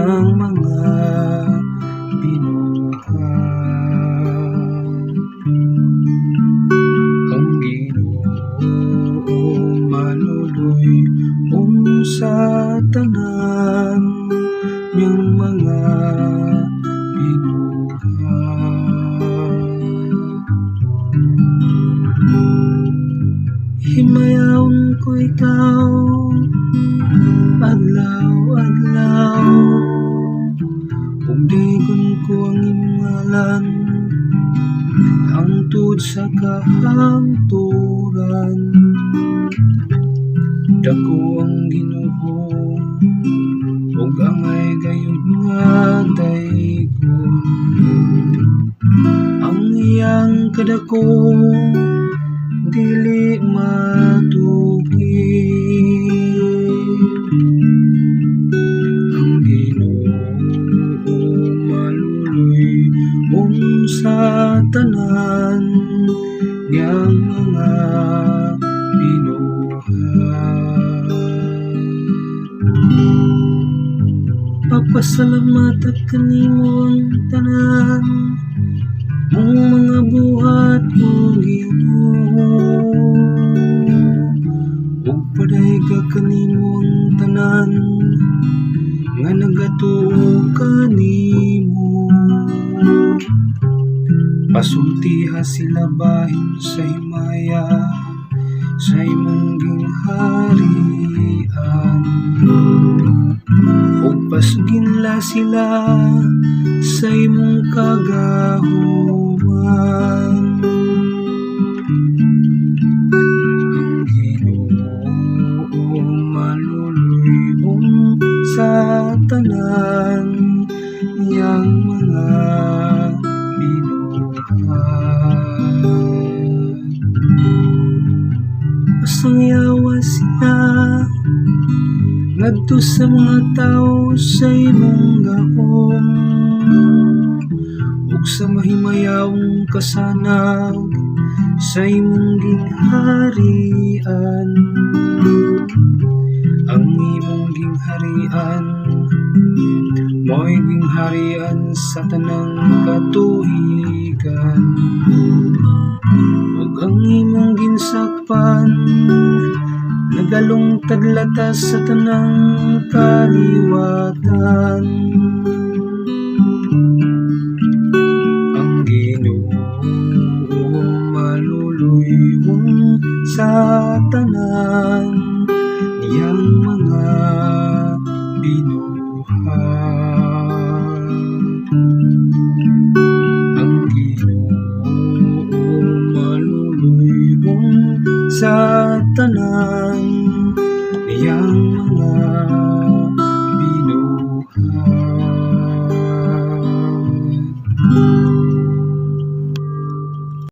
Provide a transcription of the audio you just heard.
niyang mga binuhat. Ang Ginoo maluluy sa tanan niyang mga binuhat. Himayaon ko ikaw adlaw-adlaw, ug daygon ko ang imong ngalan hangtod sa kahangturan. Dako ang Ginoo ug angay gayud nga daygon, ang iyang kadako dili matugid. Ang Ginoo maluluy sa tanan niyang mga binuhat. Papasalamat at kanimong tanan mong mga buhat o Ginoo, ug padayga kanimong tanan nga nagatuo kanimo. Pasultiha sila bahin sa himaya sa imong gingharian, ug pasugin sila sa imong kagahuman. Ang Ginoo maluluy sa tanan niyang mga binuhat. Pasangyawa sila ngadto sa mga tao sa imong gahom, ug sa mahimayawong kasanag sa imong gingharian. Ang imong gingharian mo'y gingharian sa tanang katuigan, ug ang imong ginsakpan nagalungtad latas sa tanang kaliwatan.